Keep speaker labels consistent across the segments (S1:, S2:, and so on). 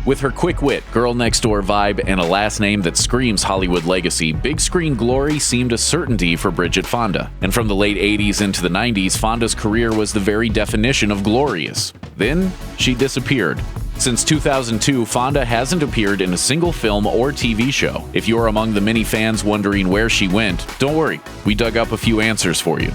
S1: With her quick wit, girl-next-door vibe, and a last name that screams Hollywood legacy, big screen glory seemed a certainty for Bridget Fonda. And from the late 80s into the 90s, Fonda's career was the very definition of glorious. Then, she disappeared. Since 2002, Fonda hasn't appeared in a single film or TV show. If you're among the many fans wondering where she went, don't worry, we dug up a few answers for you.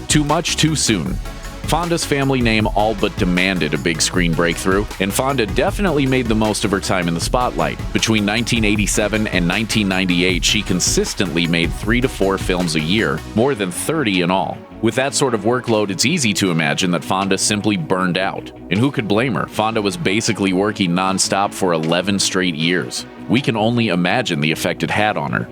S1: Too much too soon. Fonda's family name all but demanded a big screen breakthrough, and Fonda definitely made the most of her time in the spotlight. Between 1987 and 1998, she consistently made 3 to 4 films a year, more than 30 in all. With that sort of workload, it's easy to imagine that Fonda simply burned out. And who could blame her? Fonda was basically working non-stop for 11 straight years. We can only imagine the effect it had on her.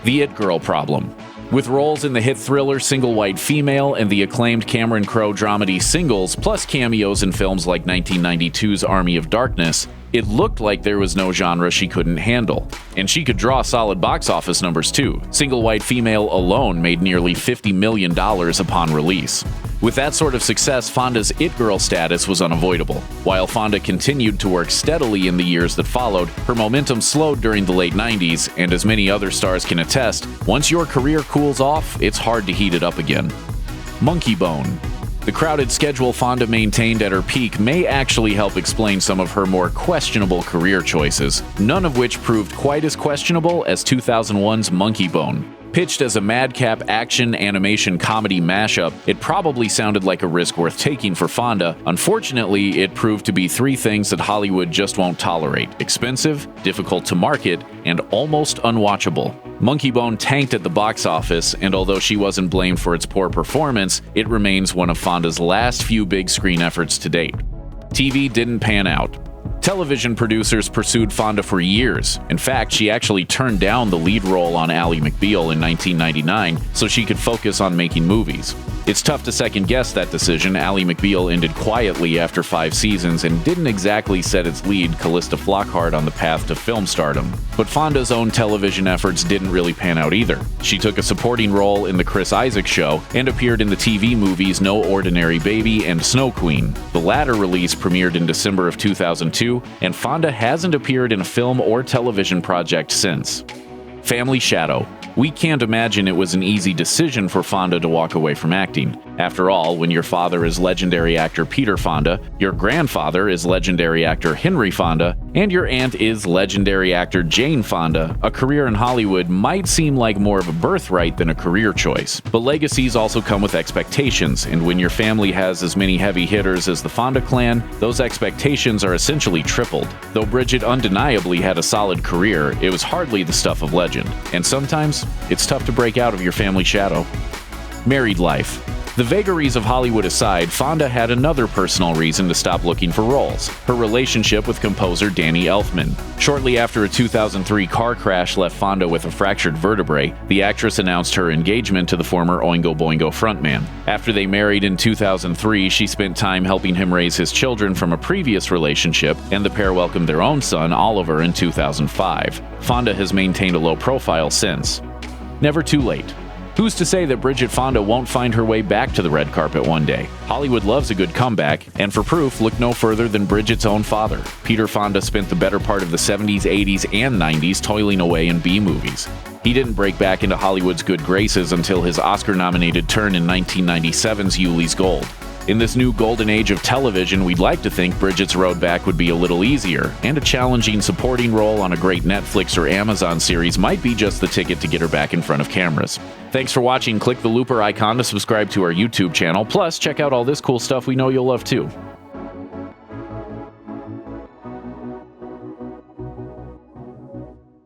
S1: The It Girl problem. With roles in the hit thriller Single White Female and the acclaimed Cameron Crowe dramedy Singles, plus cameos in films like 1992's Army of Darkness, it looked like there was no genre she couldn't handle. And she could draw solid box office numbers too. Single White Female alone made nearly $50 million upon release. With that sort of success, Fonda's It Girl status was unavoidable. While Fonda continued to work steadily in the years that followed, her momentum slowed during the late 90s, and as many other stars can attest, once your career cools off, it's hard to heat it up again. Monkeybone. The crowded schedule Fonda maintained at her peak may actually help explain some of her more questionable career choices, none of which proved quite as questionable as 2001's Monkeybone. Pitched as a madcap action animation comedy mashup, it probably sounded like a risk worth taking for Fonda. Unfortunately, it proved to be 3 things that Hollywood just won't tolerate: expensive, difficult to market, and almost unwatchable. Monkeybone tanked at the box office, and although she wasn't blamed for its poor performance, it remains one of Fonda's last few big screen efforts to date. TV didn't pan out. Television producers pursued Fonda for years. In fact, she actually turned down the lead role on Ally McBeal in 1999 so she could focus on making movies. It's tough to second-guess that decision. Ally McBeal ended quietly after 5 seasons and didn't exactly set its lead, Callista Flockhart, on the path to film stardom. But Fonda's own television efforts didn't really pan out either. She took a supporting role in The Chris Isaak Show and appeared in the TV movies No Ordinary Baby and Snow Queen. The latter release premiered in December of 2002, and Fonda hasn't appeared in a film or television project since. Family shadow. We can't imagine it was an easy decision for Fonda to walk away from acting. After all, when your father is legendary actor Peter Fonda, your grandfather is legendary actor Henry Fonda, and your aunt is legendary actor Jane Fonda, a career in Hollywood might seem like more of a birthright than a career choice. But legacies also come with expectations, and when your family has as many heavy hitters as the Fonda clan, those expectations are essentially tripled. Though Bridget undeniably had a solid career, it was hardly the stuff of legend. And sometimes, it's tough to break out of your family shadow. Married life. The vagaries of Hollywood aside, Fonda had another personal reason to stop looking for roles: her relationship with composer Danny Elfman. Shortly after a 2003 car crash left Fonda with a fractured vertebrae, the actress announced her engagement to the former Oingo Boingo frontman. After they married in 2003, she spent time helping him raise his children from a previous relationship, and the pair welcomed their own son, Oliver, in 2005. Fonda has maintained a low profile since. Never too late. Who's to say that Bridget Fonda won't find her way back to the red carpet one day? Hollywood loves a good comeback, and for proof, look no further than Bridget's own father. Peter Fonda spent the better part of the 70s, 80s, and 90s toiling away in B-movies. He didn't break back into Hollywood's good graces until his Oscar-nominated turn in 1997's Yuli's Gold. In this new golden age of television, we'd like to think Bridget's road back would be a little easier, and a challenging supporting role on a great Netflix or Amazon series might be just the ticket to get her back in front of cameras. Thanks for watching. Click the looper icon to subscribe to our YouTube channel. Plus, check out all this cool stuff we know you'll love too.